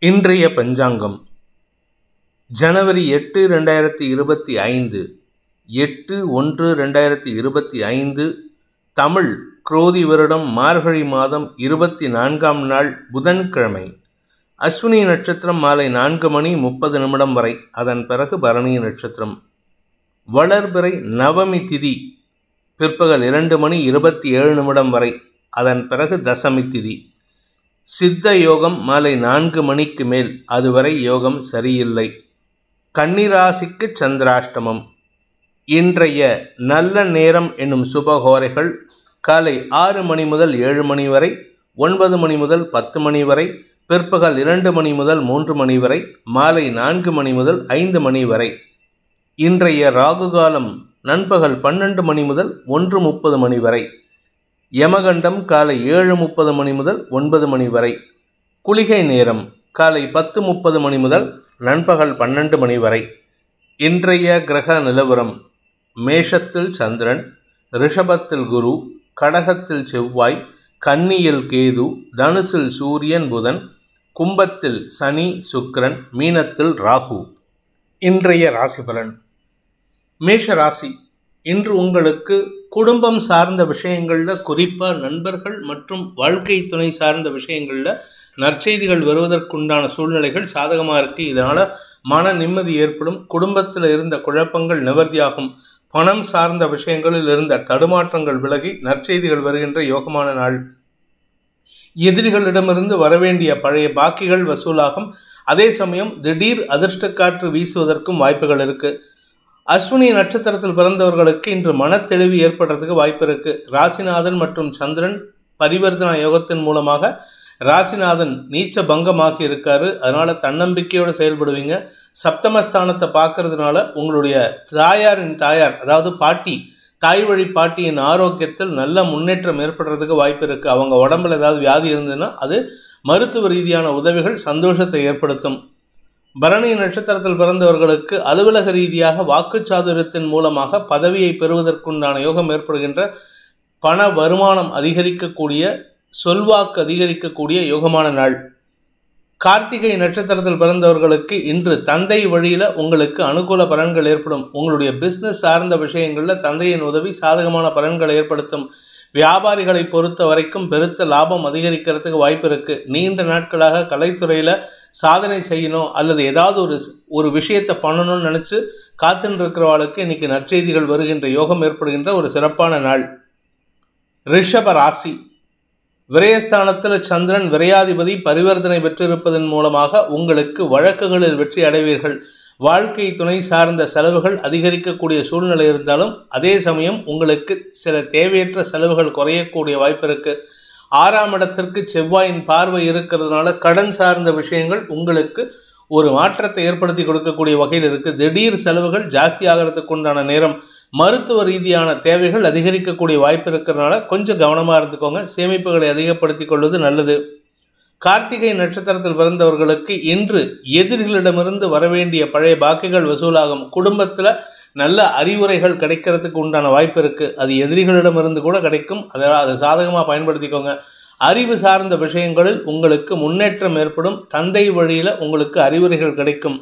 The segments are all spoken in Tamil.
இன்றைய பஞ்சாங்கம் ஜனவரி 8, 2025 8/1/2025 தமிழ் குரோதி வருடம் மார்கழி மாதம் 24ஆம் நாள் புதன்கிழமை. அஸ்வினி நட்சத்திரம் மாலை 4:30 வரை, அதன் பிறகு பரணி நட்சத்திரம். வளர்பிறை நவமி திதி பிற்பகல் 2:27 வரை, அதன் பிறகு தசமி திதி. சித்த யோகம் மாலை 4 மணிக்கு மேல், அதுவரை யோகம் சரியில்லை. கன்னிராசிக்கு சந்திராஷ்டமம். இன்றைய நல்ல நேரம் என்னும் சுபகோரைகள் காலை 6 மணி முதல் 7 மணி வரை, 9 மணி முதல் 10 மணி வரை, பிற்பகல் 2 மணி முதல் 3 மணி வரை, மாலை 4 மணி முதல் 5 மணி வரை. இன்றைய ராகு காலம் நண்பகல் 12 மணி முதல் 1:30 மணி வரை. யமகண்டம் காலை 7:30 மணி முதல் 9 மணி வரை. குளிகை நேரம் காலை 10:30 மணி முதல் நண்பகல் 12 மணி வரை. இன்றைய கிரக நிலவரம்: மேஷத்தில் சந்திரன், ரிஷபத்தில் குரு, கடகத்தில் செவ்வாய், கன்னியில் கேது, தனுசில் சூரியன் புதன், கும்பத்தில் சனி சுக்கிரன், மீனத்தில் ராகு. இன்றைய ராசி பலன். மேஷ ராசி. இன்று உங்களுக்கு குடும்பம் சார்ந்த விஷயங்களில், குறிப்பாக நண்பர்கள் மற்றும் வாழ்க்கை துணை சார்ந்த விஷயங்களில் நற்செய்திகள் வருவதற்குண்டான சூழ்நிலைகள் சாதகமாக இருக்குது. இதனால் மன நிம்மதி ஏற்படும். குடும்பத்தில் இருந்த குழப்பங்கள் நிவர்த்தியாகும். பணம் சார்ந்த விஷயங்களில் இருந்த தடுமாற்றங்கள் விலகி நற்செய்திகள் வருகின்ற யோகமான நாள். எதிரிகளிடமிருந்து வரவேண்டிய பழைய பாக்கிகள் வசூலாகும். அதே சமயம் திடீர் அதிர்ஷ்ட காற்று வீசுவதற்கும் வாய்ப்புகள் இருக்குது. அஸ்வினி நட்சத்திரத்தில் பிறந்தவர்களுக்கு இன்று மனத்தெளிவு ஏற்படுறதுக்கு வாய்ப்பு இருக்குது. ராசிநாதன் மற்றும் சந்திரன் பரிவர்த்தனா யோகத்தின் மூலமாக ராசிநாதன் நீச்ச பங்கமாகி இருக்காரு. அதனால் தன்னம்பிக்கையோடு செயல்படுவீங்க. சப்தமஸ்தானத்தை பார்க்கறதுனால உங்களுடைய தாயாரின் தாயார், அதாவது பாட்டி, தாய் வழி பாட்டியின் ஆரோக்கியத்தில் நல்ல முன்னேற்றம் ஏற்படுறதுக்கு வாய்ப்பு இருக்குது. அவங்க உடம்புல ஏதாவது வியாதி இருந்ததுன்னா அது மருத்துவ ரீதியான உதவிகள் சந்தோஷத்தை ஏற்படுத்தும். பரணி நட்சத்திரத்தில் பிறந்தவர்களுக்கு அலுவலக ரீதியாக வாக்குச்சாதுரியத்தின் மூலமாக பதவியை பெறுவதற்குண்டான யோகம் ஏற்படுகின்ற, பண வருமானம் அதிகரிக்கக்கூடிய, சொல்வாக்கு அதிகரிக்கக்கூடிய யோகமான நாள். கார்த்திகை நட்சத்திரத்தில் பிறந்தவர்களுக்கு இன்று தந்தை வழியில் உங்களுக்கு அனுகூல பலன்கள் ஏற்படும். உங்களுடைய பிஸ்னஸ் சார்ந்த விஷயங்களில் தந்தையின் உதவி சாதகமான பலன்களை ஏற்படுத்தும். வியாபாரிகளை பொறுத்த வரைக்கும் பெருத்த லாபம் அதிகரிக்கிறதுக்கு வாய்ப்பு இருக்குது. நீண்ட நாட்களாக கலைத்துறையில் சாதனை செய்யணும் அல்லது ஏதாவது ஒரு விஷயத்தை பண்ணணும்னு நினச்சி காத்துன்னு இருக்கிறவர்களுக்கு இன்றைக்கி நற்செய்திகள் வருகின்ற யோகம் ஏற்படுகின்ற ஒரு சிறப்பான நாள். ரிஷப ராசி. விரயஸ்தானத்தில் சந்திரன் விரையாதிபதி பரிவர்த்தனை பெற்றிருப்பதன் மூலமாக உங்களுக்கு வழக்குகளில் வெற்றி அடைவீர்கள். வாழ்க்கை துணை சார்ந்த செலவுகள் அதிகரிக்கக்கூடிய சூழ்நிலை இருந்தாலும் அதே சமயம் உங்களுக்கு சில தேவையற்ற செலவுகள் குறையக்கூடிய வாய்ப்பு இருக்குது. 6ஆம் இடத்திற்கு செவ்வாயின் பார்வை இருக்கிறதுனால கடன் சார்ந்த விஷயங்கள் உங்களுக்கு ஒரு மாற்றத்தை ஏற்படுத்தி கொடுக்கக்கூடிய வகையில் இருக்குது. திடீர் செலவுகள் ஜாஸ்தி ஆகிறதுக்கு உண்டான நேரம். மருத்துவ ரீதியான தேவைகள் அதிகரிக்கக்கூடிய வாய்ப்பு இருக்கிறதுனால கொஞ்சம் கவனமாக இருந்துக்கோங்க. சேமிப்புகளை அதிகப்படுத்தி கொள்வது நல்லது. கார்த்திகை நட்சத்திரத்தில் பிறந்தவர்களுக்கு இன்று எதிரிகளிடமிருந்து வரவேண்டிய பழைய பாக்கிகள் வசூலாகும். குடும்பத்தில் நல்ல அறிவுரைகள் கிடைக்கிறதுக்கு உண்டான வாய்ப்பு இருக்குது. அது எதிரிகளிடமிருந்து கூட கிடைக்கும். அதை சாதகமாக பயன்படுத்திக்கோங்க. அறிவு சார்ந்த விஷயங்களில் உங்களுக்கு முன்னேற்றம் ஏற்படும். தந்தை வழியில் உங்களுக்கு அறிவுரைகள் கிடைக்கும்.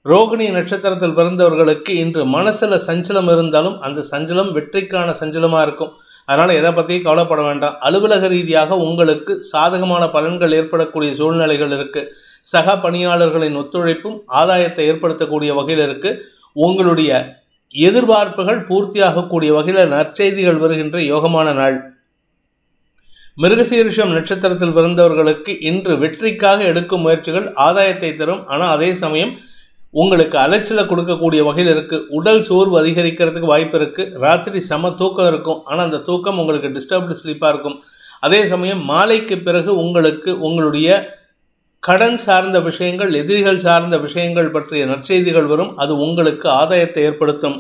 ரோகிணி நட்சத்திரத்தில் பிறந்தவர்களுக்கு இன்று மனசில் சஞ்சலம் இருந்தாலும் அந்த சஞ்சலம் வெற்றிக்கான சஞ்சலமாக இருக்கும். அதனால் எதை பற்றியும் கவலைப்பட வேண்டாம். அலுவலக ரீதியாக உங்களுக்கு சாதகமான பலன்கள் ஏற்படக்கூடிய சூழ்நிலைகள் இருக்குது. சக பணியாளர்களின் ஒத்துழைப்பும் ஆதாயத்தை ஏற்படுத்தக்கூடிய வகையில் இருக்குது. உங்களுடைய எதிர்பார்ப்புகள் பூர்த்தியாகக்கூடிய வகையில் நற்செய்திகள் வருகின்ற யோகமான நாள். மிருகசீரிஷம் நட்சத்திரத்தில் பிறந்தவர்களுக்கு இன்று வெற்றிக்காக எடுக்கும் முயற்சிகள் ஆதாயத்தை தரும். ஆனால் அதே சமயம் உங்களுக்கு அலைச்சலை கொடுக்கக்கூடிய வகையில் இருக்குது. உடல் சோர்வு அதிகரிக்கிறதுக்கு வாய்ப்பு இருக்குது. ராத்திரி செம தூக்கம் இருக்கும். ஆனால் அந்த தூக்கம் உங்களுக்கு டிஸ்டர்ப்டு ஸ்லீப்பாக இருக்கும். அதே சமயம் மாலைக்கு பிறகு உங்களுக்கு உங்களுடைய கடன் சார்ந்த விஷயங்கள், எதிரிகள் சார்ந்த விஷயங்கள் பற்றிய நற்செய்திகள் வரும். அது உங்களுக்கு ஆதாயத்தை ஏற்படுத்தும்.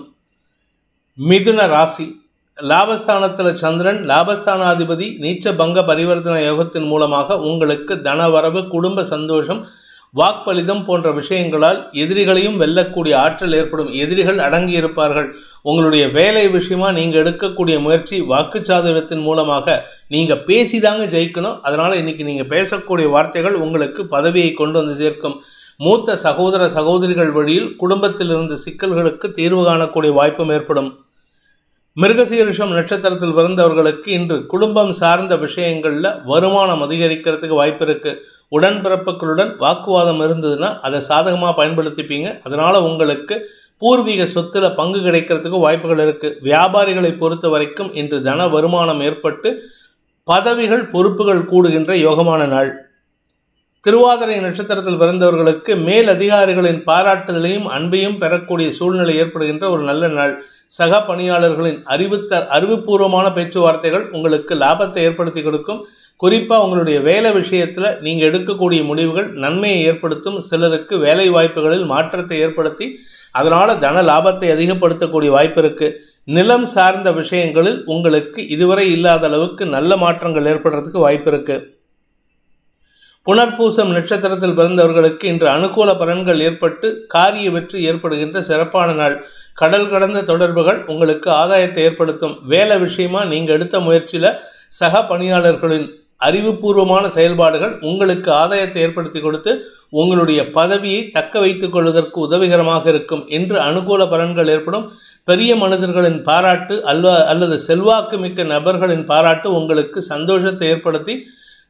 மிதுன ராசி. லாபஸ்தானத்தில் சந்திரன் லாபஸ்தானாதிபதி நீச்ச பங்க பரிவர்த்தன யோகத்தின் மூலமாக உங்களுக்கு தனவரவு, குடும்ப சந்தோஷம், வாக்பலிதம் போன்ற விஷயங்களால் எதிரிகளையும் வெல்லக்கூடிய ஆற்றல் ஏற்படும். எதிரிகள் அடங்கி இருப்பார்கள். உங்களுடைய வேலை விஷயமா நீங்கள் எடுக்கக்கூடிய முயற்சி வாக்குச்சாதுரியத்தின் மூலமாக நீங்கள் பேசிதாங்க ஜெயிக்கணும். அதனால் இன்னைக்கு நீங்கள் பேசக்கூடிய வார்த்தைகள் உங்களுக்கு பதவியை கொண்டு வந்து சேர்க்கும். மூத்த சகோதர சகோதரிகள் வழியில் குடும்பத்தில் இருந்த சிக்கல்களுக்கு தீர்வு காணக்கூடிய வாய்ப்பும் ஏற்படும். மிருகசீரிஷம் நட்சத்திரத்தில் பிறந்தவர்களுக்கு இன்று குடும்பம் சார்ந்த விஷயங்களில் வருமானம் அதிகரிக்கிறதுக்கு வாய்ப்பு இருக்குது. உடன்பிறப்புகளுடன் வாக்குவாதம் இருந்ததுன்னா அதை சாதகமாக பயன்படுத்திப்பீங்க. அதனால் உங்களுக்கு பூர்வீக சொத்துல பங்கு கிடைக்கிறதுக்கு வாய்ப்புகள் இருக்குது. வியாபாரிகளை பொறுத்த வரைக்கும் இன்று தன வருமானம் ஏற்பட்டு பதவிகள் பொறுப்புகள் கூடுகின்ற யோகமான நாள். திருவாதிரை நட்சத்திரத்தில் பிறந்தவர்களுக்கு மேல் அதிகாரிகளின் பாராட்டுதலையும் அன்பையும் பெறக்கூடிய சூழ்நிலை ஏற்படுகின்ற ஒரு நல்ல நாள். சக பணியாளர்களின் அறிவுபூர்வமான பேச்சுவார்த்தைகள் உங்களுக்கு லாபத்தை ஏற்படுத்தி கொடுக்கும். குறிப்பாக உங்களுடைய வேலை விஷயத்தில் நீங்கள் எடுக்கக்கூடிய முடிவுகள் நன்மையை ஏற்படுத்தும். சிலருக்கு வேலை வாய்ப்புகளில் மாற்றத்தை ஏற்படுத்தி அதனால் தன லாபத்தை அதிகப்படுத்தக்கூடிய வாய்ப்பு இருக்குது. நிலம் சார்ந்த விஷயங்களில் உங்களுக்கு இதுவரை இல்லாத அளவுக்கு நல்ல மாற்றங்கள் ஏற்படுறதுக்கு வாய்ப்பு இருக்குது. புனர்பூசம் நட்சத்திரத்தில் பிறந்தவர்களுக்கு இன்று அனுகூல பலன்கள் ஏற்பட்டு காரிய வெற்றி ஏற்படுகின்ற சிறப்பான நாள். கடல் கடந்த தொடர்புகள் உங்களுக்கு ஆதாயத்தை ஏற்படுத்தும். வேலை விஷயமா நீங்கள் எடுத்த முயற்சியில் சக பணியாளர்களின் அறிவுபூர்வமான செயல்பாடுகள் உங்களுக்கு ஆதாயத்தை ஏற்படுத்தி கொடுத்து உங்களுடைய பதவியை தக்க வைத்துக் கொள்வதற்கு உதவிகரமாக இருக்கும். என்று அனுகூல பலன்கள் ஏற்படும். பெரிய மனிதர்களின் பாராட்டு அல்லது செல்வாக்கு மிக்க நபர்களின் பாராட்டு உங்களுக்கு சந்தோஷத்தை ஏற்படுத்தி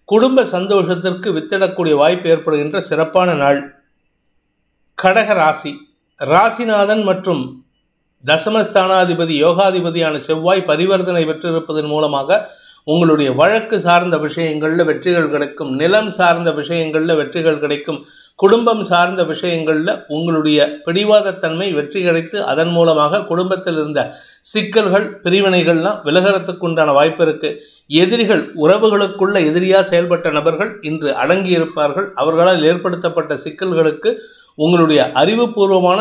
குடும்ப சந்தோஷத்திற்கு வித்திடக்கூடிய வாய்ப்பு ஏற்படுகின்ற சிறப்பான நாள். கடக ராசி. ராசிநாதன் மற்றும் தசமஸ்தானாதிபதி யோகாதிபதியான செவ்வாய் பரிவர்த்தனை பெற்றிருப்பதன் மூலமாக உங்களுடைய வழக்கு சார்ந்த விஷயங்களில் வெற்றிகள் கிடைக்கும். நிலம் சார்ந்த விஷயங்களில் வெற்றிகள் கிடைக்கும். குடும்பம் சார்ந்த விஷயங்களில் உங்களுடைய பிடிவாதத்தன்மை வெற்றி கிடைத்து அதன் மூலமாக குடும்பத்தில் இருந்த சிக்கல்கள் பிரிவினைகள்லாம் விலகிறதுக்கு உண்டான வாய்ப்பு இருக்குது. எதிரிகள் உறவுகளுக்குள்ள எதிரியாக செயல்பட்ட நபர்கள் இன்று அடங்கியிருப்பார்கள். அவர்களால் ஏற்படுத்தப்பட்ட சிக்கல்களுக்கு உங்களுடைய அறிவுபூர்வமான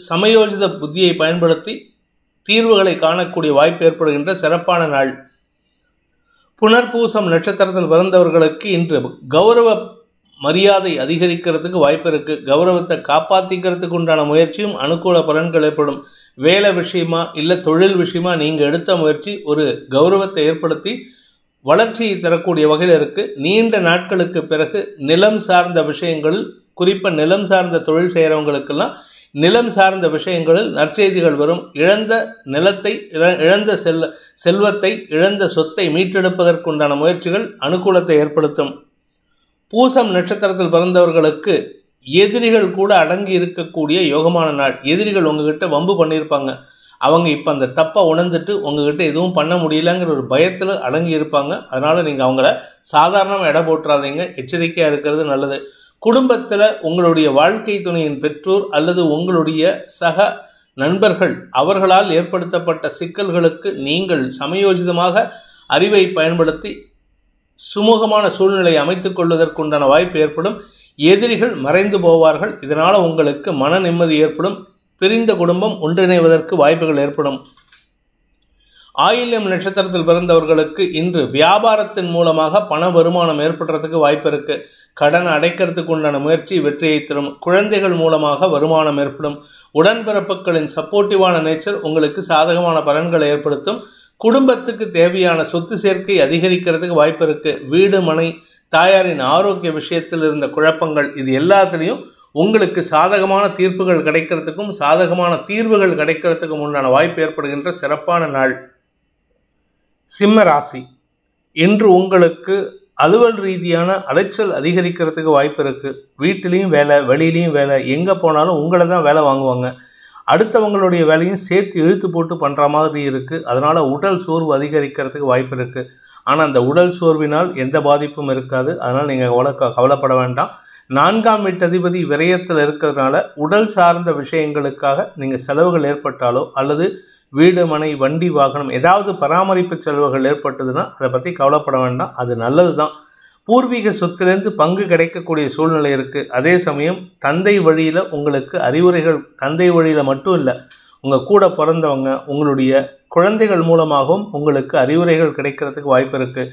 சமயோஜித புத்தியை பயன்படுத்தி தீர்வுகளை காணக்கூடிய வாய்ப்பு ஏற்படுகின்ற சிறப்பான நாள். புனர்பூசம் நட்சத்திரத்தில் பிறந்தவர்களுக்கு இன்று கௌரவ மரியாதை அதிகரிக்கிறதுக்கு வாய்ப்பு இருக்குது. கௌரவத்தை காப்பாற்றிக்கிறதுக்கு உண்டான முயற்சியும் அனுகூல பலன்கள் ஏற்படும். வேலை விஷயமா இல்லை தொழில் விஷயமா நீங்கள் எடுத்த முயற்சி ஒரு கௌரவத்தை ஏற்படுத்தி வளர்ச்சியை தரக்கூடிய வகையில் இருக்குது. நீண்ட நாட்களுக்கு பிறகு நிலம் சார்ந்த விஷயங்களில் குறிப்பாக நிலம் சார்ந்த தொழில் செய்கிறவங்களுக்கெல்லாம் நிலம் சார்ந்த விஷயங்களில் நற்செய்திகள் வரும். இழந்த நிலத்தை இழந்த செல்வத்தை இழந்த சொத்தை மீட்டெடுப்பதற்குண்டான முயற்சிகள் அனுகூலத்தை ஏற்படுத்தும். பூசம் நட்சத்திரத்தில் பிறந்தவர்களுக்கு எதிரிகள் கூட அடங்கி இருக்கக்கூடிய யோகமான நாள். எதிரிகள் உங்ககிட்ட வம்பு பண்ணியிருப்பாங்க. அவங்க இப்போ அந்த தப்பை உணர்ந்துட்டு உங்ககிட்ட எதுவும் பண்ண முடியலங்கிற ஒரு பயத்தில் அடங்கி இருப்பாங்க. அதனால் நீங்கள் அவங்கள சாதாரணமாக எடை போட்டுறாதீங்க. எச்சரிக்கையாக இருக்கிறது நல்லது. குடும்பத்தில் உங்களுடைய வாழ்க்கை துணையின் பெற்றோர் அல்லது உங்களுடைய சக நண்பர்கள் அவர்களால் ஏற்படுத்தப்பட்ட சிக்கல்களுக்கு நீங்கள் சமயோஜிதமாக அறிவை பயன்படுத்தி சுமூகமான சூழ்நிலையை அமைத்துக் கொள்வதற்குண்டான வாய்ப்பு ஏற்படும். எதிரிகள் மறைந்து போவார்கள். இதனால் உங்களுக்கு மன நிம்மதி ஏற்படும். பிரிந்த குடும்பம் ஒன்றிணைவதற்கு வாய்ப்புகள் ஏற்படும். ஆயில்யம் நட்சத்திரத்தில் பிறந்தவர்களுக்கு இன்று வியாபாரத்தின் மூலமாக பண வருமானம் ஏற்படுறதுக்கு வாய்ப்பு இருக்குது. கடன் அடைக்கிறதுக்கு உண்டான முயற்சி வெற்றியை தரும். குழந்தைகள் மூலமாக வருமானம் ஏற்படும். உடன்பிறப்புகளின் சப்போர்ட்டிவான நேச்சர் உங்களுக்கு சாதகமான பலன்களை ஏற்படுத்தும். குடும்பத்துக்கு தேவையான சொத்து சேர்க்கை அதிகரிக்கிறதுக்கு வாய்ப்பு இருக்குது. வீடு மனை தாயாரின் ஆரோக்கிய விஷயத்தில் இருந்த குழப்பங்கள் இது எல்லாத்துலேயும் உங்களுக்கு சாதகமான தீர்ப்புகள் கிடைக்கிறதுக்கும் சாதகமான தீர்வுகள் கிடைக்கிறதுக்கும் உண்டான வாய்ப்பு ஏற்படுகின்ற சிறப்பான நாள். சிம்ம ராசி. இன்று உங்களுக்கு அலுவல் ரீதியான அலைச்சல் அதிகரிக்கிறதுக்கு வாய்ப்பு இருக்குது. வீட்டிலையும் வேலை வெளியிலையும் வேலை எங்கே போனாலும் உங்களை தான் வேலை வாங்குவாங்க. அடுத்தவங்களுடைய வேலையும் சேர்த்து இழுத்து போட்டு பண்ணுற மாதிரி இருக்குது. அதனால் உடல் சோர்வு அதிகரிக்கிறதுக்கு வாய்ப்பு இருக்குது. ஆனால் அந்த உடல் சோர்வினால் எந்த பாதிப்பும் இருக்காது. அதனால் நீங்கள் கவலைப்பட வேண்டாம். 4ஆம் வீட்டதிபதி விரயத்தில் இருக்கிறதுனால உடல் சார்ந்த விஷயங்களுக்காக நீங்கள் செலவுகள் ஏற்பட்டாலோ அல்லது வீடு மனை வண்டி வாகனம் ஏதாவது பராமரிப்பு செலவுகள் ஏற்பட்டதுன்னா அதை பற்றி கவலைப்பட வேண்டாம். அது நல்லது தான். பூர்வீக சொத்துலேருந்து பங்கு கிடைக்கக்கூடிய சூழ்நிலை இருக்குது. அதே சமயம் தந்தை வழியில் உங்களுக்கு அறிவுரைகள் தந்தை வழியில் மட்டும் இல்லை, உங்கள் கூட பிறந்தவங்க உங்களுடைய குழந்தைகள் மூலமாகவும் உங்களுக்கு அறிவுரைகள் கிடைக்கிறதுக்கு வாய்ப்பு இருக்கு.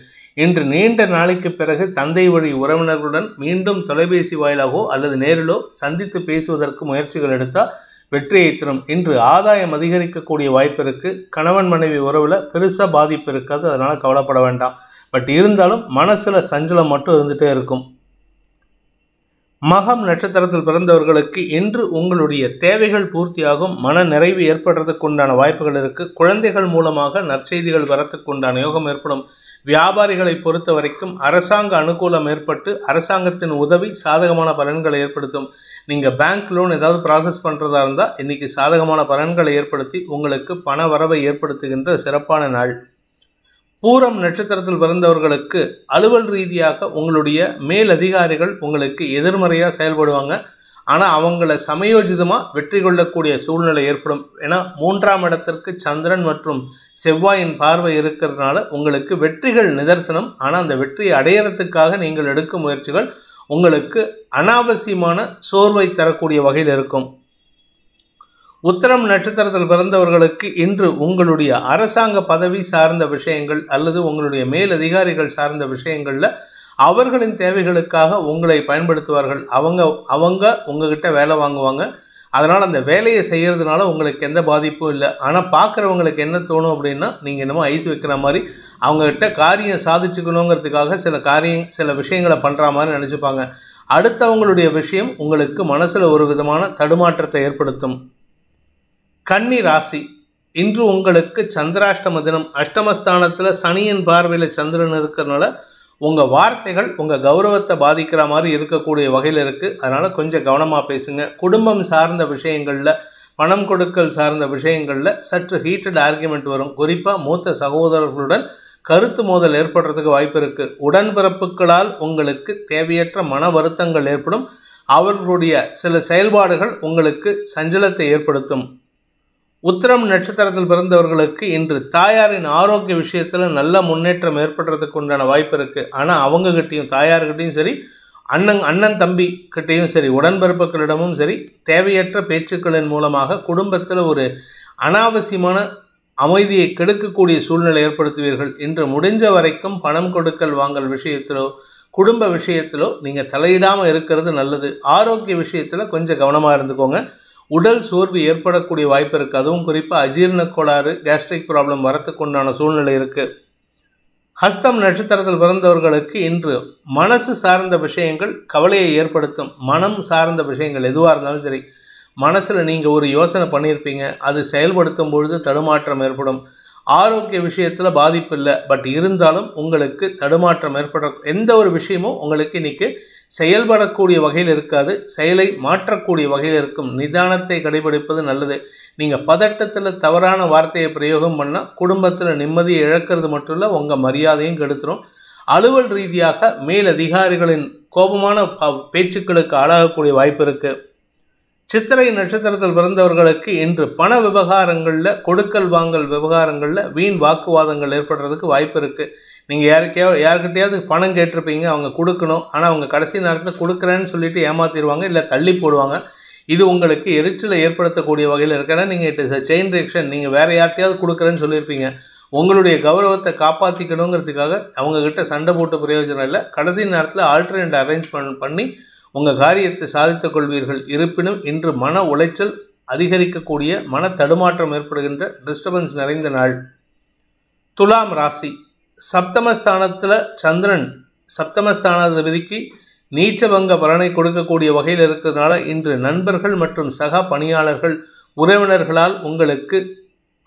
இன்று நீண்ட நாளைக்கு பிறகு தந்தை வழி உறவினர்களுடன் மீண்டும் தொலைபேசி வாயிலாகவோ அல்லது நேரிலோ சந்தித்து பேசுவதற்கு முயற்சிகள் எடுத்தால் வெற்றியை தரும். இன்று ஆதாயம் அதிகரிக்கக்கூடிய வாய்ப்பு இருக்கு. கணவன் மனைவி உறவில் பெருசாக பாதிப்பு இருக்காது, அதனால கவலைப்பட வேண்டாம். பட் இருந்தாலும் மனசுல சஞ்சலம் மட்டும் இருந்துகிட்டே இருக்கும். மகம் நட்சத்திரத்தில் பிறந்தவர்களுக்கு இன்று உங்களுடைய தேவைகள் பூர்த்தியாகும், மன நிறைவு ஏற்படுறதுக்கு உண்டான வாய்ப்புகள் இருக்கு. குழந்தைகள் மூலமாக நற்செய்திகள் வரத்துக்கு உண்டான யோகம் ஏற்படும். வியாபாரிகளை பொறுத்த வரைக்கும் அரசாங்க அனுகூலம் ஏற்பட்டு அரசாங்கத்தின் உதவி சாதகமான பலன்களை ஏற்படுத்தும். நீங்கள் பேங்க் லோன் ஏதாவது ப்ராசஸ் பண்ணுறதா இருந்தால் இன்றைக்கி சாதகமான பலன்களை ஏற்படுத்தி உங்களுக்கு பண வரவை ஏற்படுத்துகின்ற சிறப்பான நாள். பூரம் நட்சத்திரத்தில் பிறந்தவர்களுக்கு அலுவல் ரீதியாக உங்களுடைய மேலதிகாரிகள் உங்களுக்கு எதிர்மறையாக செயல்படுவாங்க. ஆனால் அவங்கள சமயோஜிதமாக வெற்றி கொள்ளக்கூடிய சூழ்நிலை ஏற்படும். ஏன்னா 3ஆம் இடத்திற்கு சந்திரன் மற்றும் செவ்வாயின் பார்வை இருக்கிறதுனால உங்களுக்கு வெற்றிகள் நிதர்சனம். ஆனால் அந்த வெற்றியை அடையிறதுக்காக நீங்கள் எடுக்கும் முயற்சிகள் உங்களுக்கு அனாவசியமான சோர்வை தரக்கூடிய வகையில் இருக்கும். உத்திரம் நட்சத்திரத்தில் பிறந்தவர்களுக்கு இன்று உங்களுடைய அரசாங்க பதவி சார்ந்த விஷயங்கள் அல்லது உங்களுடைய மேலதிகாரிகள் சார்ந்த விஷயங்களில் அவர்களின் தேவைகளுக்காக உங்களை பயன்படுத்துவார்கள். அவங்க உங்ககிட்ட வேலை வாங்குவாங்க. அதனால் அந்த வேலையை செய்கிறதுனால உங்களுக்கு எந்த பாதிப்பும் இல்லை. ஆனால் பார்க்குறவங்களுக்கு என்ன தோணும் அப்படின்னா, நீங்கள் என்னமோ ஐஸ் வைக்கிற மாதிரி அவங்கக்கிட்ட காரியம் சாதிச்சுக்கணுங்கிறதுக்காக சில விஷயங்களை பண்ணுற மாதிரி நினச்சிப்பாங்க. அடுத்தவங்களுடைய விஷயம் உங்களுக்கு மனசில் ஒரு விதமான தடுமாற்றத்தை ஏற்படுத்தும். கன்னி ராசி, இன்று உங்களுக்கு சந்திராஷ்டம தினம். அஷ்டமஸ்தானத்தில் சனியின் பார்வையில் சந்திரன் இருக்கிறதுனால உங்கள் வார்த்தைகள் உங்கள் கௌரவத்தை பாதிக்கிற மாதிரி இருக்கக்கூடிய வகையில் இருக்குது. அதனால் கொஞ்சம் கவனமாக பேசுங்க. குடும்பம் சார்ந்த விஷயங்களில், பணம் கொடுக்கல் சார்ந்த விஷயங்களில் சற்று ஹீட்டட் ஆர்கியூமெண்ட் வரும். குறிப்பாக மூத்த சகோதரர்களுடன் கருத்து மோதல் ஏற்படுறதுக்கு வாய்ப்பு இருக்குது. உடன்பிறப்புகளால் உங்களுக்கு தேவையற்ற மன வருத்தங்கள் ஏற்படும். அவர்களுடைய சில செயல்பாடுகள் உங்களுக்கு சஞ்சலத்தை ஏற்படுத்தும். உத்திரம் நட்சத்திரத்தில் பிறந்தவர்களுக்கு இன்று தாயாரின் ஆரோக்கிய விஷயத்தில் நல்ல முன்னேற்றம் ஏற்படுறதுக்கு உண்டான வாய்ப்பு இருக்குது. ஆனால் அவங்ககிட்டையும் தாயார்கிட்டையும் சரி, அண்ணன் தம்பி கிட்டையும் சரி, உடன்பிறப்புகளிடமும் சரி, தேவையற்ற பேச்சுக்களின் மூலமாக குடும்பத்தில் ஒரு அனாவசியமான அமைதியை கெடுக்கக்கூடிய சூழ்நிலை ஏற்படுத்துவீர்கள். இன்று முடிஞ்ச வரைக்கும் பணம் கொடுக்கல் வாங்கல் விஷயத்திலோ குடும்ப விஷயத்திலோ நீங்கள் தலையிடாமல் இருக்கிறது நல்லது. ஆரோக்கிய விஷயத்தில் கொஞ்சம் கவனமாக இருந்துக்கோங்க. உடல் சோர்வு ஏற்படக்கூடிய வாய்ப்பு இருக்குது. அதுவும் குறிப்பாக அஜீரண கோளாறு, கேஸ்ட்ரிக் ப்ராப்ளம் வரத்துக்கு உண்டான சூழ்நிலை இருக்குது. ஹஸ்தம் நட்சத்திரத்தில் பிறந்தவர்களுக்கு இன்று மனசு சார்ந்த விஷயங்கள் கவலையை ஏற்படுத்தும். மனம் சார்ந்த விஷயங்கள் எதுவாக இருந்தாலும் சரி, மனசில் நீங்கள் ஒரு யோசனை பண்ணியிருப்பீங்க, அது செயல்படுத்தும் பொழுது தடுமாற்றம் ஏற்படும். ஆரோக்கிய விஷயத்தில் பாதிப்பு இல்லை, பட் இருந்தாலும் உங்களுக்கு தடுமாற்றம் ஏற்பட எந்த ஒரு விஷயமும் உங்களுக்கு இன்றைக்கி செயல்படக்கூடிய வகையில் இருக்காது. செயலை மாற்றக்கூடிய வகையில் இருக்கும். நிதானத்தை கடைபிடிப்பது நல்லது. நீங்கள் பதட்டத்தில் தவறான வார்த்தையை பிரயோகம் பண்ணால் குடும்பத்தில் நிம்மதியை இழக்கிறது மட்டும் இல்லை, உங்கள் மரியாதையும் கெடுத்துரும். அலுவல் ரீதியாக மேலதிகாரிகளின் கோபமான பேச்சுக்களுக்கு ஆளாகக்கூடிய வாய்ப்பு இருக்குது. சித்திரை நட்சத்திரத்தில் பிறந்தவர்களுக்கு இன்று பண விவகாரங்களில், கொடுக்கல் வாங்கல் விவகாரங்களில் வீண் வாக்குவாதங்கள் ஏற்படுறதுக்கு வாய்ப்பு இருக்குது. நீங்கள் யாருக்கிட்டையாவது பணம் கேட்டிருப்பீங்க, அவங்க கொடுக்கணும், ஆனால் அவங்க கடைசி நேரத்தில் கொடுக்குறேன்னு சொல்லிட்டு ஏமாற்றிடுவாங்க, இல்லை தள்ளி போடுவாங்க. இது உங்களுக்கு எரிச்சலை ஏற்படுத்தக்கூடிய வகையில் இருக்கிறனா நீங்கள் it is a chain reaction. நீங்கள் வேறு யார்ட்டையாவது கொடுக்குறேன்னு சொல்லியிருப்பீங்க, உங்களுடைய கௌரவத்தை காப்பாற்றிக்கணுங்கிறதுக்காக அவங்கக்கிட்ட சண்டை போட்டு பிரயோஜனம் இல்லை. கடைசி நேரத்தில் ஆல்டர்னேட் அரேஞ்ச்மெண்ட் பண்ணி உங்கள் காரியத்தை சாதித்துக் கொள்வீர்கள். இருப்பினும் இன்று மன உளைச்சல் அதிகரிக்கக்கூடிய, மன தடுமாற்றம் ஏற்படுகின்ற டிஸ்டர்பன்ஸ் நிறைந்த நாள். துலாம் ராசி, சப்தமஸ்தானத்தில் சந்திரன் சப்தமஸ்தானாதிபதிக்கு நீச்சபங்க பலனை கொடுக்கக்கூடிய வகையில் இருக்கிறதுனால இன்று நண்பர்கள் மற்றும் சக பணியாளர்கள், உறவினர்களால் உங்களுக்கு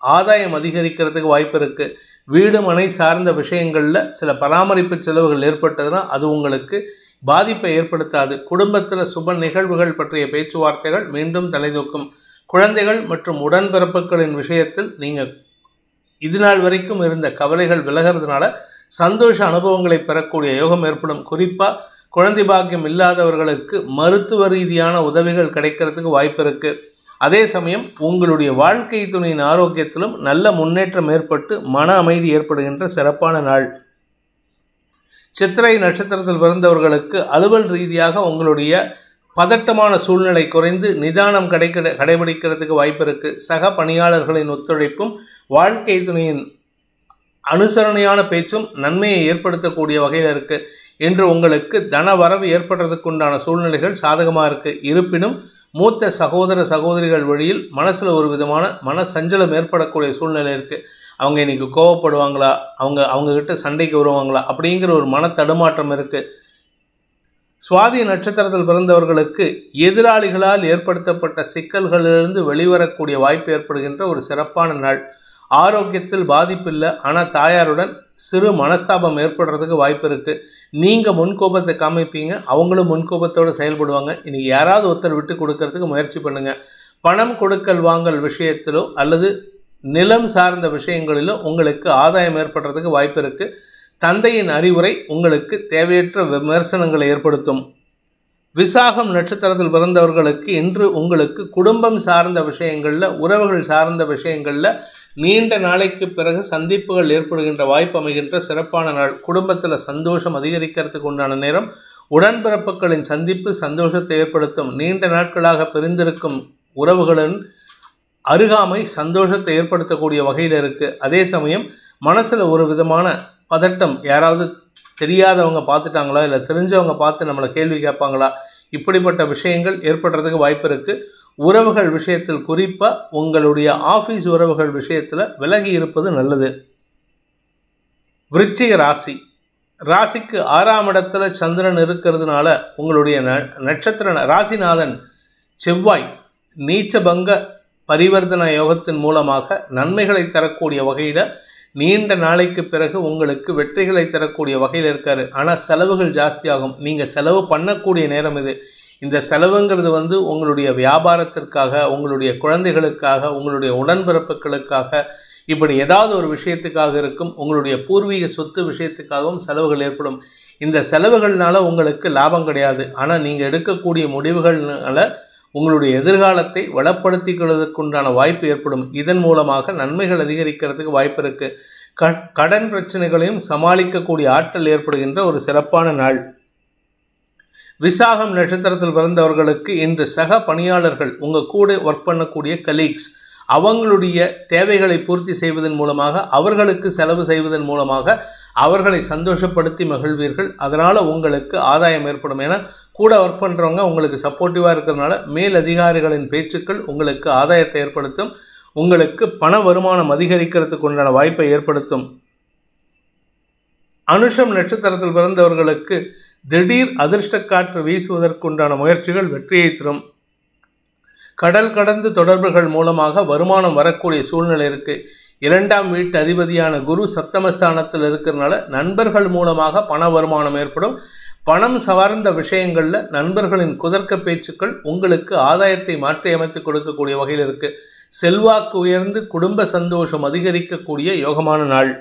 ஆதாயம் அதிகரிக்கிறதுக்கு வாய்ப்பு இருக்குது. வீடு மனை சார்ந்த விஷயங்களில் சில பராமரிப்பு செலவுகள் ஏற்பட்டதுன்னா அது உங்களுக்கு பாதிப்பை ஏற்படுத்தாது. குடும்பத்தில் சுப நிகழ்வுகள் பற்றிய பேச்சுவார்த்தைகள் மீண்டும் தலைதூக்கும். குழந்தைகள் மற்றும் உடன்பிறப்புகளின் விஷயத்தில் நீங்கள் இது நாள் வரைக்கும் இருந்த கவலைகள் விலகிறதுனால சந்தோஷ அனுபவங்களை பெறக்கூடிய யோகம் ஏற்படும். குறிப்பாக குழந்தை பாக்கியம் இல்லாதவர்களுக்கு மருத்துவ ரீதியான உதவிகள் கிடைக்கிறதுக்கு வாய்ப்பு இருக்குது. அதே சமயம் உங்களுடைய வாழ்க்கை துணையின் ஆரோக்கியத்திலும் நல்ல முன்னேற்றம் ஏற்பட்டு மன அமைதி ஏற்படுகின்ற சிறப்பான நாள். சித்திரை நட்சத்திரத்தில் பிறந்தவர்களுக்கு அலுவல் ரீதியாக உங்களுடைய பதட்டமான சூழ்நிலை குறைந்து நிதானம் கடைபிடிக்கிறதுக்கு வாய்ப்பு இருக்கு. சக பணியாளர்களின் ஒத்துழைப்பும் வாழ்க்கை துணையின் அனுசரணையான பேச்சும் நன்மையை ஏற்படுத்தக்கூடிய வகையில் இருக்கு. இன்று உங்களுக்கு தன வரவு ஏற்படுறதுக்கு உண்டான சூழ்நிலைகள் சாதகமாக இருக்கு. இருப்பினும் மூத்த சகோதர சகோதரிகள் வழியில் மனசுல ஒரு விதமான மன சஞ்சலம் ஏற்படக்கூடிய சூழ்நிலை இருக்கு. அவங்க இன்னைக்கு கோவப்படுவாங்களா, அவங்க கிட்ட சண்டைக்கு வருவாங்களா அப்படிங்கிற ஒரு மன தடுமாற்றம் இருக்கு. சுவாதி நட்சத்திரத்தில் பிறந்தவர்களுக்கு எதிராளிகளால் ஏற்படுத்தப்பட்ட சிக்கல்களிலிருந்து வெளிவரக்கூடிய வாய்ப்பு ஏற்படுகின்ற ஒரு சிறப்பான நாள். ஆரோக்கியத்தில் பாதிப்பு இல்லை, ஆனால் தாயாருடன் சிறு மனஸ்தாபம் ஏற்படுறதுக்கு வாய்ப்பு இருக்கு. நீங்க முன்கோபத்தை காமிப்பீங்க, அவங்களும் முன்கோபத்தோடு செயல்படுவாங்க. இன்னைக்கு யாராவது ஒருத்தர் விட்டு கொடுக்கறதுக்கு முயற்சி பண்ணுங்க. பணம் கொடுக்கல் வாங்கல் விஷயத்திலோ அல்லது நிலம் சார்ந்த விஷயங்களிலோ உங்களுக்கு ஆதாயம் ஏற்படுறதுக்கு வாய்ப்பு இருக்கு. தந்தையின் அறிவுரை உங்களுக்கு தேவையற்ற விமர்சனங்களை ஏற்படுத்தும். விசாகம் நட்சத்திரத்தில் பிறந்தவர்களுக்கு இன்று உங்களுக்கு குடும்பம் சார்ந்த விஷயங்களில், உறவுகள் சார்ந்த விஷயங்களில் நீண்ட நாளைக்கு பிறகு சந்திப்புகள் ஏற்படுகின்ற வாய்ப்பு அமைகின்ற சிறப்பான நாள். குடும்பத்தில் சந்தோஷம் அதிகரிக்கிறதுக்கு உண்டான நேரம். உடன்பிறப்புகளின் சந்திப்பு சந்தோஷத்தை ஏற்படுத்தும். நீண்ட நாட்களாக பிரிந்திருக்கும் உறவுகளின் அருகாமை சந்தோஷத்தை ஏற்படுத்தக்கூடிய வகையில் இருக்குது. அதே சமயம் மனசில் ஒரு விதமான பதட்டம், யாராவது தெரியாதவங்க பார்த்துட்டாங்களா இல்லை தெரிஞ்சவங்க பார்த்து நம்மளை கேள்வி கேட்பாங்களா, இப்படிப்பட்ட விஷயங்கள் ஏற்படுறதுக்கு வாய்ப்பு இருக்குது. உறவுகள் விஷயத்தில், குறிப்பாக உங்களுடைய ஆஃபீஸ் உறவுகள் விஷயத்தில் விலகி இருப்பது நல்லது. விருச்சிக ராசிக்கு 6ஆம் இடத்துல சந்திரன் இருக்கிறதுனால உங்களுடைய நட்சத்திர ராசிநாதன் செவ்வாய் நீச்சபங்க பரிவர்த்தன யோகத்தின் மூலமாக நன்மைகளை தரக்கூடிய வகையில் நீண்ட நாளைக்கு பிறகு உங்களுக்கு வெற்றிகளை தரக்கூடிய வகையில் இருக்காரு. ஆனால் செலவுகள் ஜாஸ்தியாகும். நீங்கள் செலவு பண்ணக்கூடிய நேரம் இது. இந்த செலவுங்கிறது உங்களுடைய வியாபாரத்திற்காக, உங்களுடைய குழந்தைகளுக்காக, உங்களுடைய உடன்பிறப்புகளுக்காக, இப்படி ஏதாவது ஒரு விஷயத்துக்காக இருக்கும். உங்களுடைய பூர்வீக சொத்து விஷயத்துக்காகவும் செலவுகள் ஏற்படும். இந்த செலவுகள்னால உங்களுக்கு லாபம் கிடையாது. ஆனால் நீங்கள் எடுக்கக்கூடிய முடிவுகள்னால உங்களுடைய எதிர்காலத்தை வளப்படுத்திக் கொள்வதற்குண்டான வாய்ப்பு ஏற்படும். இதன் மூலமாக நன்மைகள் அதிகரிக்கிறதுக்கு வாய்ப்பு இருக்கு. கடன் பிரச்சனைகளையும் சமாளிக்கக்கூடிய ஆற்றல் ஏற்படுகின்ற ஒரு சிறப்பான நாள். விசாகம் நட்சத்திரத்தில் பிறந்தவர்களுக்கு இன்று சக பணியாளர்கள், உங்கள் கூட ஒர்க் பண்ணக்கூடிய கலீக்ஸ், அவங்களுடைய தேவைகளை பூர்த்தி செய்வதன் மூலமாக, அவர்களுக்கு செலவு செய்வதன் மூலமாக அவர்களை சந்தோஷப்படுத்தி மகிழ்வீர்கள். அதனால் உங்களுக்கு ஆதாயம் ஏற்படும். ஏன்னா கூட ஒர்க் பண்ணுறவங்க உங்களுக்கு சப்போர்ட்டிவாக இருக்கிறதுனால மேல் அதிகாரிகளின் பேச்சுக்கள் உங்களுக்கு ஆதாயத்தை ஏற்படுத்தும். உங்களுக்கு பண வருமானம் அதிகரிக்கிறதுக்கு உண்டான வாய்ப்பை ஏற்படுத்தும். அனுஷம் நட்சத்திரத்தில் பிறந்தவர்களுக்கு திடீர் அதிர்ஷ்ட காற்று வீசுவதற்குண்டான முயற்சிகள் வெற்றியை தரும். கடல் கடந்து தொடர்புகள் மூலமாக வருமானம் வரக்கூடிய சூழ்நிலை இருக்குது. 2ஆம் வீட்டு அதிபதியான குரு சப்தமஸ்தானத்தில் இருக்கிறதுனால நண்பர்கள் மூலமாக பண வருமானம் ஏற்படும். பணம் சார்ந்த விஷயங்களில் நண்பர்களின் குதர்க்க பேச்சுக்கள் உங்களுக்கு ஆதாயத்தை மாற்றி அமைத்து கொடுக்கக்கூடிய வகையில் இருக்குது. செல்வாக்கு உயர்ந்து குடும்ப சந்தோஷம் அதிகரிக்கக்கூடிய யோகமான நாள்.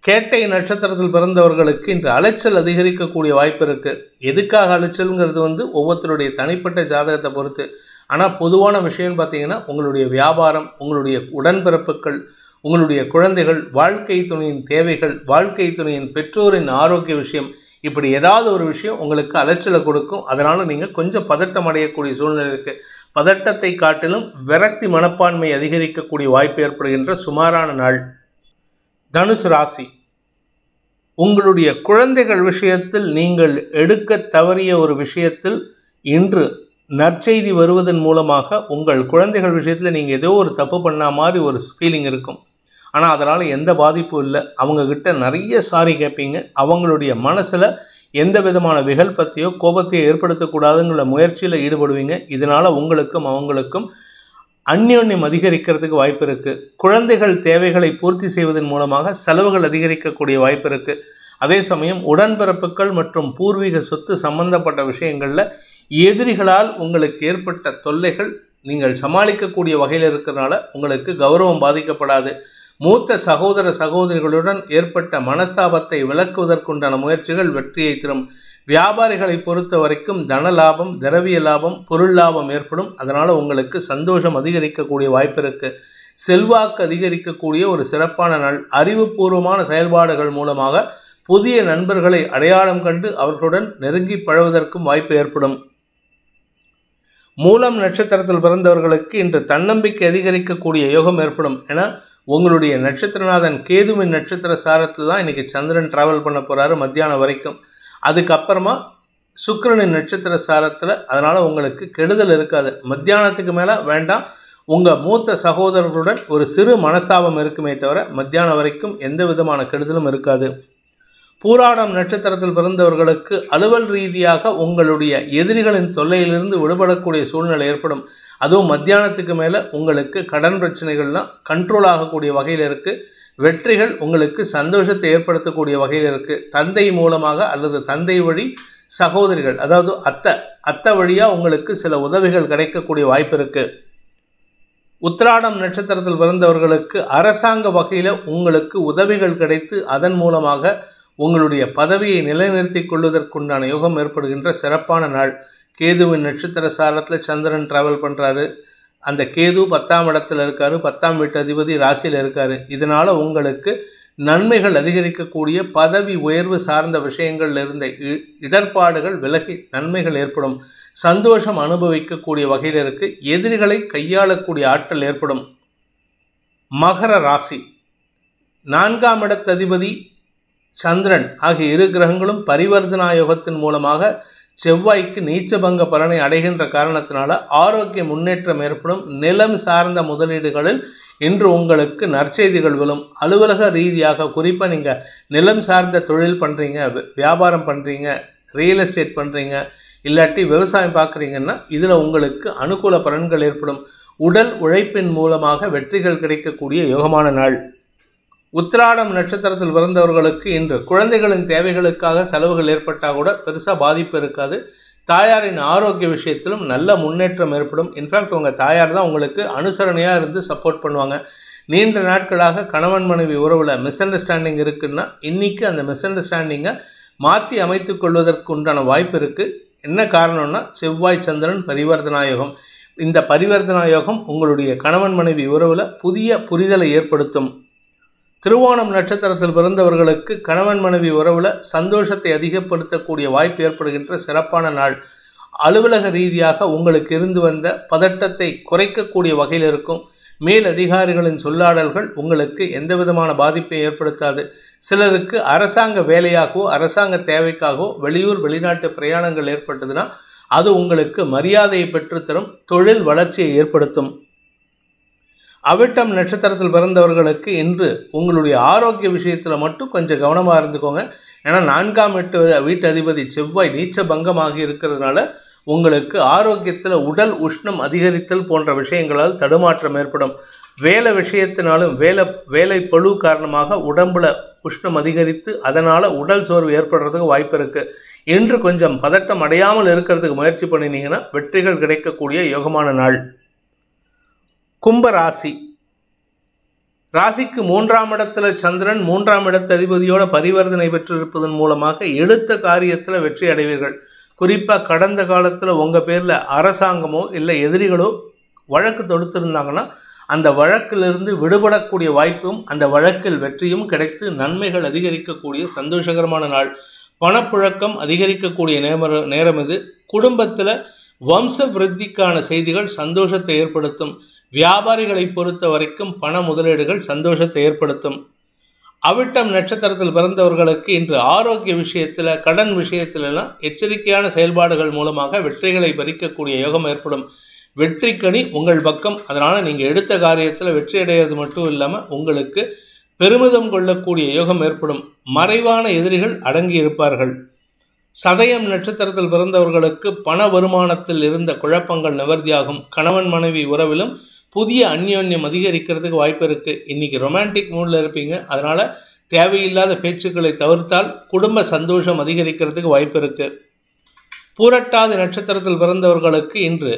கேட்டை நட்சத்திரத்தில் பிறந்தவர்களுக்கு இன்று அலைச்சல் அதிகரிக்கக்கூடிய வாய்ப்பு இருக்குது. எதுக்காக அலைச்சல்ங்கிறது ஒவ்வொருத்தருடைய தனிப்பட்ட ஜாதகத்தை பொறுத்து. ஆனால் பொதுவான விஷயம்னு பார்த்தீங்கன்னா உங்களுடைய வியாபாரம், உங்களுடைய உடன்பிறப்புகள், உங்களுடைய குழந்தைகள், வாழ்க்கை துணையின் தேவைகள், வாழ்க்கை துணையின் பெற்றோரின் ஆரோக்கிய விஷயம், இப்படி ஏதாவது ஒரு விஷயம் உங்களுக்கு அலைச்சலை கொடுக்கும். அதனால் நீங்கள் கொஞ்சம் பதட்டம் அடையக்கூடிய சூழ்நிலை இருக்குது. பதட்டத்தை காட்டிலும் விரக்தி மனப்பான்மை அதிகரிக்கக்கூடிய வாய்ப்பு ஏற்படுகின்ற சுமாரான நாள். தனுசு ராசி, உங்களுடைய குழந்தைகள் விஷயத்தில் நீங்கள் எடுக்க தவறிய ஒரு விஷயத்தில் இன்று நற்செய்தி வருவதன் மூலமாக உங்கள் குழந்தைகள் விஷயத்தில் நீங்கள் ஏதோ ஒரு தப்பு பண்ண மாதிரி ஒரு ஃபீலிங் இருக்கும். ஆனால் அதனால் எந்த பாதிப்பும் இல்லை. அவங்கக்கிட்ட நிறைய சாரி கேட்பீங்க. அவங்களுடைய மனசில் எந்த விதமான விகல்பத்தையோ கோபத்தையோ ஏற்படுத்தக்கூடாதுங்கிற முயற்சியில் ஈடுபடுவீங்க. இதனால் உங்களுக்கும் அவங்களுக்கும் அந்யோன்யம் அதிகரிக்கிறதுக்கு வாய்ப்பு இருக்குது. குழந்தைகள் தேவைகளை பூர்த்தி செய்வதன் மூலமாக செலவுகள் அதிகரிக்கக்கூடிய வாய்ப்பு இருக்குது. அதே சமயம் உடன்பிறப்புகள் மற்றும் பூர்வீக சொத்து சம்பந்தப்பட்ட விஷயங்களில் எதிரிகளால் உங்களுக்கு ஏற்பட்ட தொல்லைகள் நீங்கள் சமாளிக்கக்கூடிய வகையில் இருக்கிறதுனால உங்களுக்கு கௌரவம் பாதிக்கப்படாது. மூத்த சகோதர சகோதரிகளுடன் ஏற்பட்ட மனஸ்தாபத்தை விளக்குவதற்குண்டான முயற்சிகள் வெற்றியை தரும். வியாபாரிகளை பொறுத்த வரைக்கும் தன லாபம், திரவிய லாபம், பொருள் லாபம் ஏற்படும். அதனால் உங்களுக்கு சந்தோஷம் அதிகரிக்கக்கூடிய வாய்ப்பு இருக்குது. செல்வாக்கு அதிகரிக்கக்கூடிய ஒரு சிறப்பான நாள். அறிவுபூர்வமான செயல்பாடுகள் மூலமாக புதிய நண்பர்களை அடையாளம் கண்டு அவர்களுடன் நெருங்கி பழகுவதற்கும் வாய்ப்பு ஏற்படும். மூலம் நட்சத்திரத்தில் பிறந்தவர்களுக்கு இன்று தன்னம்பிக்கை அதிகரிக்கக்கூடிய யோகம் ஏற்படும். ஏன்னா உங்களுடைய நட்சத்திரநாதன் கேதுவின் நட்சத்திர சாரத்தில் தான் இன்னைக்கு சந்திரன் டிராவல் பண்ண போறாரு மத்தியானம் வரைக்கும். அதுக்கப்புறமா சுக்கிரனின் நட்சத்திர சாரத்தில், அதனால உங்களுக்கு கெடுதல் இருக்காது. மத்தியானத்துக்கு மேலே வேண்டாம். உங்கள் மூத்த சகோதரர்களுடன் ஒரு சிறு மனஸ்தாபம் இருக்குமே தவிர மத்தியானம் வரைக்கும் எந்த விதமான கெடுதலும் இருக்காது. பூராடம் நட்சத்திரத்தில் பிறந்தவர்களுக்கு அலுவல் ரீதியாக உங்களுடைய எதிரிகளின் தொல்லையிலிருந்து விடுபடக்கூடிய சூழ்நிலை ஏற்படும். அதுவும் மத்தியானத்துக்கு மேலே உங்களுக்கு கடன் பிரச்சனைகள்லாம் கண்ட்ரோல் ஆகக்கூடிய வகையில் இருக்குது. வெற்றிகள் உங்களுக்கு சந்தோஷத்தை ஏற்படுத்தக்கூடிய வகையில் இருக்குது. தந்தை மூலமாக அல்லது தந்தை வழி சகோதரிகள், அதாவது அத்தை வழியாக உங்களுக்கு சில உதவிகள் கிடைக்கக்கூடிய வாய்ப்பு இருக்குது. உத்திராடம் நட்சத்திரத்தில் பிறந்தவர்களுக்கு அரசாங்க வகையில் உங்களுக்கு உதவிகள் கிடைத்து அதன் மூலமாக உங்களுடைய பதவியை நிலைநிறுத்திக் கொள்வதற்குண்டான யோகம் ஏற்படுகின்ற சிறப்பான நாள். கேதுவின் நட்சத்திர சாரத்தில் சந்திரன் டிராவல் பண்ணுறாரு. அந்த கேது 10ஆம் இடத்துல இருக்காரு. 10ஆம் வீட்டு அதிபதி ராசியில் இருக்காரு. இதனால் உங்களுக்கு நன்மைகள் அதிகரிக்கக்கூடிய, பதவி உயர்வு சார்ந்த விஷயங்கள்ல இருந்த இடர்பாடுகள் விலகி நன்மைகள் ஏற்படும். சந்தோஷம் அனுபவிக்கக்கூடிய வகையில் இருக்கு. எதிரிகளை கையாளக்கூடிய ஆற்றல் ஏற்படும். மகர ராசி, 4ஆம் இடத்ததிபதி சந்திரன் ஆகிய இரு கிரகங்களும் பரிவர்த்தனா யோகத்தின் மூலமாக செவ்வாய்க்கு நீச்சபங்க பலனை அடைகின்ற காரணத்தினால ஆரோக்கிய முன்னேற்றம் ஏற்படும். நிலம் சார்ந்த முதலீடுகளில் இன்று உங்களுக்கு நற்செய்திகள் விழும். அலுவலக ரீதியாக, குறிப்பாக நீங்கள் நிலம் சார்ந்த தொழில் பண்ணுறீங்க, வியாபாரம் பண்ணுறீங்க, ரியல் எஸ்டேட் பண்ணுறீங்க, இல்லாட்டி விவசாயம் பார்க்குறீங்கன்னா இதில் உங்களுக்கு அனுகூல பலன்கள் ஏற்படும். உடல் உழைப்பின் மூலமாக வெற்றிகள் கிடைக்கக்கூடிய யோகமான நாள். உத்திராடம் நட்சத்திரத்தில் பிறந்தவர்களுக்கு இன்று குழந்தைகளின் தேவைகளுக்காக செலவுகள் ஏற்பட்டால் கூட பெருசாக பாதிப்பு இருக்காது. தாயாரின் ஆரோக்கிய விஷயத்திலும் நல்ல முன்னேற்றம் ஏற்படும். இன்ஃபேக்ட் உங்கள் தாயார் தான் உங்களுக்கு அனுசரணையாக இருந்து சப்போர்ட் பண்ணுவாங்க. நீண்ட நாட்களாக கணவன் மனைவி உறவில் மிஸ் அண்டர்ஸ்டாண்டிங் இருக்குன்னா இன்றைக்கி அந்த மிஸ் அண்டர்ஸ்டாண்டிங்கை மாற்றி அமைத்து கொள்வதற்கு உண்டான வாய்ப்பு இருக்குது. என்ன காரணம்னா செவ்வாய் சந்திரன் பரிவர்த்தனா யோகம். இந்த பரிவர்த்தனா யோகம் உங்களுடைய கணவன் மனைவி உறவில் புதிய புரிதலை ஏற்படுத்தும். திருவோணம் நட்சத்திரத்தில் பிறந்தவர்களுக்கு கணவன் மனைவி உறவில் சந்தோஷத்தை அதிகப்படுத்தக்கூடிய வாய்ப்பு ஏற்படுகின்ற சிறப்பான நாள். அலுவலக ரீதியாக உங்களுக்கு இருந்து வந்த பதட்டத்தை குறைக்கக்கூடிய வகையில் இருக்கும். மேல் அதிகாரிகளின் சொல்லாடல்கள் உங்களுக்கு எந்த விதமான பாதிப்பை ஏற்படுத்தாது. சிலருக்கு அரசாங்க வேலையாகவோ அரசாங்க தேவைக்காகவோ வெளியூர் வெளிநாட்டு பிரயாணங்கள் ஏற்பட்டதுன்னா அது உங்களுக்கு மரியாதையை பெற்றுத்தரும். தொழில் வளர்ச்சியை ஏற்படுத்தும். அவிட்டம் நட்சத்திரத்தில் பிறந்தவர்களுக்கு இன்று உங்களுடைய ஆரோக்கிய விஷயத்தில் மட்டும் கொஞ்சம் கவனமாக இருந்துக்கோங்க. ஏன்னா 4ஆம் வீட்டு அதிபதி செவ்வாய் நீச்ச பங்கமாகி இருக்கிறதுனால உங்களுக்கு ஆரோக்கியத்தில் உடல் உஷ்ணம் அதிகரித்தல் போன்ற விஷயங்களால் தடுமாற்றம் ஏற்படும். வேலை விஷயத்தினாலும் வேலை பளு காரணமாக உடம்புல உஷ்ணம் அதிகரித்து அதனால் உடல் சோர்வு ஏற்படுறதுக்கு வாய்ப்பு இருக்குது. இன்று கொஞ்சம் பதட்டம் அடையாமல் இருக்கிறதுக்கு முயற்சி பண்ணினீங்கன்னா வெற்றிகள் கிடைக்கக்கூடிய யோகமான நாள். கும்ப ராசி, ராசிக்கு 3ஆம் இடத்துல சந்திரன் 3ஆம் இடத்து அதிபதியோட பரிவர்த்தனை பெற்றிருப்பதன் மூலமாக எடுத்த காரியத்தில் வெற்றி அடைவீர்கள். குறிப்பாக கடந்த காலத்தில் உங்கள் பேரில் அரசாங்கமோ இல்லை எதிரிகளோ வழக்கு தொடுத்திருந்தாங்கன்னா அந்த வழக்கிலிருந்து விடுபடக்கூடிய வாய்ப்பும் அந்த வழக்கில் வெற்றியும் கிடைத்து நன்மைகள் அதிகரிக்கக்கூடிய சந்தோஷகரமான நாள். பணப்புழக்கம் அதிகரிக்கக்கூடிய நேரம் இது. குடும்பத்தில் வம்ச விருத்திக்கான செய்திகள் சந்தோஷத்தை ஏற்படுத்தும். வியாபாரிகளை பொறுத்த வரைக்கும் பண முதலீடுகள் சந்தோஷத்தை ஏற்படுத்தும். அவிட்டம் நட்சத்திரத்தில் பிறந்தவர்களுக்கு இன்று ஆரோக்கிய விஷயத்தில் கடன் விஷயத்திலெல்லாம் எச்சரிக்கையான செயல்பாடுகள் மூலமாக வெற்றிகளை பறிக்கக்கூடிய யோகம் ஏற்படும். வெற்றிக்கனி உங்கள் பக்கம். அதனால் நீங்கள் எடுத்த காரியத்தில் வெற்றி அடைகிறது மட்டும் இல்லாமல் உங்களுக்கு பெருமிதம் கொள்ளக்கூடிய யோகம் ஏற்படும். மறைவான எதிரிகள் அடங்கி இருப்பார்கள். சதயம் நட்சத்திரத்தில் பிறந்தவர்களுக்கு பண வருமானத்தில் இருந்த குழப்பங்கள் நிவர்த்தியாகும். கணவன் மனைவி உறவிலும் புதிய அந்யோன்யம் அதிகரிக்கிறதுக்கு வாய்ப்பு இருக்குது. இன்றைக்கி ரொமான்டிக் மூடில் இருப்பீங்க. அதனால் தேவையில்லாத பேச்சுக்களை தவிர்த்தால் குடும்ப சந்தோஷம் அதிகரிக்கிறதுக்கு வாய்ப்பு இருக்குது. பூரட்டாதி நட்சத்திரத்தில் பிறந்தவர்களுக்கு இன்று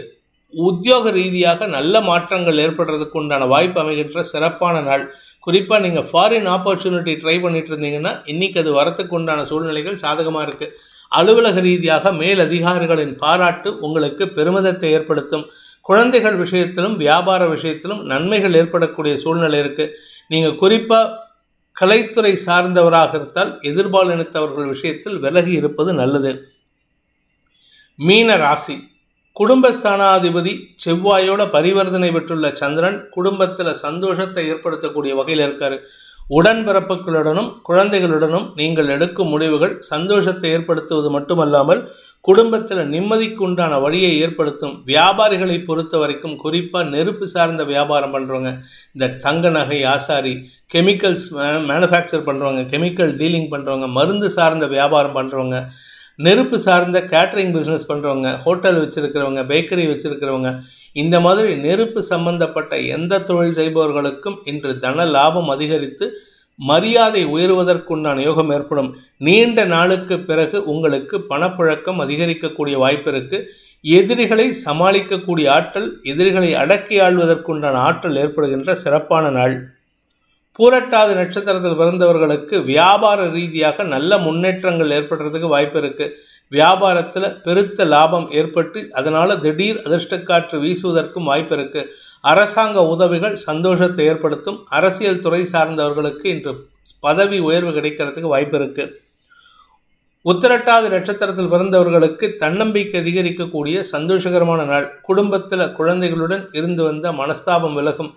உத்தியோக ரீதியாக நல்ல மாற்றங்கள் ஏற்படுறதுக்கு உண்டான வாய்ப்பு அமைகின்ற சிறப்பான நாள். குறிப்பாக நீங்கள் ஃபாரின் ஆப்பர்ச்சுனிட்டி ட்ரை பண்ணிட்டு இருந்தீங்கன்னா இன்றைக்கி அது வரத்துக்கு உண்டான சூழ்நிலைகள் சாதகமாக இருக்குது. அலுவலக ரீதியாக மேல் அதிகாரிகளின் பாராட்டு உங்களுக்கு பெருமிதத்தை ஏற்படுத்தும். குழந்தைகள் விஷயத்திலும் வியாபார விஷயத்திலும் நன்மைகள் ஏற்படக்கூடிய சூழ்நிலை இருக்குது. நீங்கள் குறிப்பாக கலைத்துறை சார்ந்தவராக இருந்தால் எதிர்பாலினத்தவர்கள் விஷயத்தில் விலகி இருப்பது நல்லது. மீன ராசி, குடும்பஸ்தானாதிபதி செவ்வாயோட பரிவர்த்தனை பெற்றுள்ள சந்திரன் குடும்பத்தில் சந்தோஷத்தை ஏற்படுத்தக்கூடிய வகையில் இருக்காரு. உடன்பிறப்புகளுடனும் குழந்தைகளுடனும் நீங்கள் எடுக்கும் முடிவுகள் சந்தோஷத்தை ஏற்படுத்துவது மட்டுமல்லாமல் குடும்பத்தில் நிம்மதிக்கு உண்டான வழியை ஏற்படுத்தும். வியாபாரிகளை பொறுத்த வரைக்கும் குறிப்பாக நெருப்பு சார்ந்த வியாபாரம் பண்ணுறவங்க, இந்த தங்க நகை ஆசாரி, கெமிக்கல்ஸ் மேனுஃபேக்சர் பண்ணுறவங்க, கெமிக்கல் டீலிங் பண்ணுறவங்க, மருந்து சார்ந்த வியாபாரம் பண்ணுறவங்க, நெருப்பு சார்ந்த கேட்ரிங் பிஸ்னஸ் பண்ணுறவங்க, ஹோட்டல் வச்சுருக்கிறவங்க, பேக்கரி வச்சுருக்கிறவங்க, இந்த மாதிரி நெருப்பு சம்பந்தப்பட்ட எந்த தொழில் செய்பவர்களுக்கும் இன்று தன லாபம் அதிகரித்து மரியாதை உயர்வதற்குண்டான யோகம் ஏற்படும். நீண்ட நாளுக்கு பிறகு உங்களுக்கு பணப்புழக்கம் அதிகரிக்கக்கூடிய வாய்ப்பு இருக்கு. எதிரிகளை சமாளிக்கக்கூடிய ஆற்றல், எதிரிகளை அடக்கி ஆள்வதற்குண்டான ஆற்றல் ஏற்படுகின்ற சிறப்பான நாள். பூரட்டாதி நட்சத்திரத்தில் பிறந்தவர்களுக்கு வியாபார ரீதியாக நல்ல முன்னேற்றங்கள் ஏற்படுறதுக்கு வாய்ப்பு இருக்கு. வியாபாரத்தில் பெருத்த லாபம் ஏற்பட்டு அதனால் திடீர் அதிர்ஷ்டக்காற்று வீசுவதற்கும் வாய்ப்பு இருக்கு. அரசாங்க உதவிகள் சந்தோஷத்தை ஏற்படுத்தும். அரசியல் துறை சார்ந்தவர்களுக்கு இன்று பதவி உயர்வு கிடைக்கிறதுக்கு வாய்ப்பு இருக்கு. உத்திரட்டாதி நட்சத்திரத்தில் பிறந்தவர்களுக்கு தன்னம்பிக்கை அதிகரிக்கக்கூடிய சந்தோஷகரமான நாள். குடும்பத்தில் குழந்தைகளுடன் இருந்து வந்த மனஸ்தாபம் விலகும்.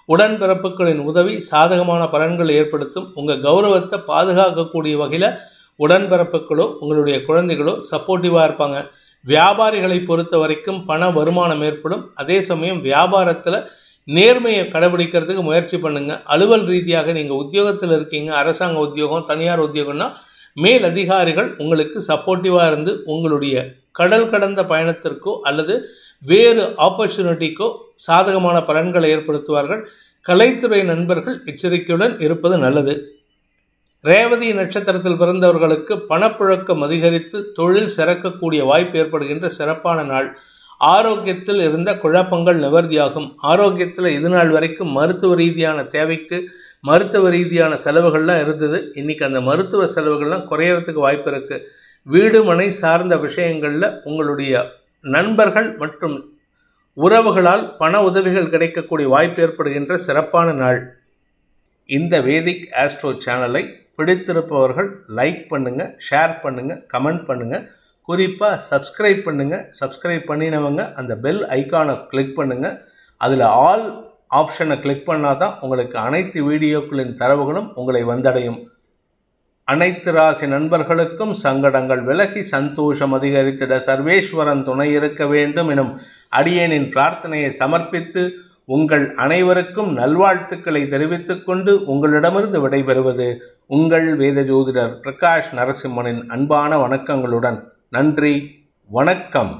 உடன்பிறப்புகளின் உதவி சாதகமான பலன்களை ஏற்படுத்தும். உங்கள் கௌரவத்தை பாதுகாக்கக்கூடிய வகையில் உடன்பிறப்புகளோ உங்களுடைய குழந்தைகளோ சப்போர்ட்டிவாக இருப்பாங்க. வியாபாரிகளை பொறுத்த வரைக்கும் பண வருமானம் ஏற்படும். அதே சமயம் வியாபாரத்தில் நேர்மையை கடைபிடிக்கிறதுக்கு முயற்சி பண்ணுங்கள். அலுவல் ரீதியாக நீங்கள் உத்தியோகத்தில் இருக்கீங்க, அரசாங்க உத்தியோகம், தனியார் உத்தியோகம்னா மேல் அதிகாரிகள் உங்களுக்கு சப்போர்ட்டிவாக இருந்து உங்களுடைய கடல் கடந்த பயணத்திற்கோ அல்லது வேறு ஆப்பர்ச்சுனிட்டிக்கோ சாதகமான பலன்களை ஏற்படுத்துவார்கள். கலைத்துறை நண்பர்கள் எச்சரிக்கையுடன் இருப்பது நல்லது. ரேவதி நட்சத்திரத்தில் பிறந்தவர்களுக்கு பணப்புழக்கம் அதிகரித்து தொழில் சிறக்கக்கூடிய வாய்ப்பு ஏற்படுகின்ற சிறப்பான நாள். ஆரோக்கியத்தில் இருந்த குழப்பங்கள் நிவர்த்தியாகும். ஆரோக்கியத்தில் இதுநாள் வரைக்கும் மருத்துவ ரீதியான தேவைக்கு மருத்துவ ரீதியான செலவுகள்லாம் இருந்தது. இன்றைக்கி அந்த மருத்துவ செலவுகள்லாம் குறையறதுக்கு வாய்ப்பு இருக்குது. வீடு மனை சார்ந்த விஷயங்களில் உங்களுடைய நண்பர்கள் மற்றும் உறவுகளால் பண உதவிகள் கிடைக்கக்கூடிய வாய்ப்பு ஏற்படுகின்ற சிறப்பான நாள். இந்த வேதிக் ஆஸ்ட்ரோ சேனலை பிடித்திருப்பவர்கள் லைக் பண்ணுங்கள், ஷேர் பண்ணுங்கள், கமெண்ட் பண்ணுங்கள். குறிப்பாக சப்ஸ்கிரைப் பண்ணுங்கள். சப்ஸ்கிரைப் பண்ணினவங்க அந்த பெல் ஐக்கானை கிளிக் பண்ணுங்கள். அதில் ஆல் ஆப்ஷனை கிளிக் பண்ணால் தான் உங்களுக்கு அனைத்து வீடியோக்களின் தரவுகளும் உங்களை வந்தடையும். அனைத்து ராசி நண்பர்களுக்கும் சங்கடங்கள் விலகி சந்தோஷம் அதிகரித்திட சர்வேஸ்வரன் துணை இருக்க வேண்டும் எனும் அடியேனின் பிரார்த்தனையை சமர்ப்பித்து உங்கள் அனைவருக்கும் நல்வாழ்த்துக்களை தெரிவித்துக் கொண்டு உங்களிடமிருந்து விடைபெறுவது உங்கள் வேத ஜோதிடர் பிரகாஷ் நரசிம்மனின் அன்பான வணக்கங்களுடன். நன்றி, வணக்கம்.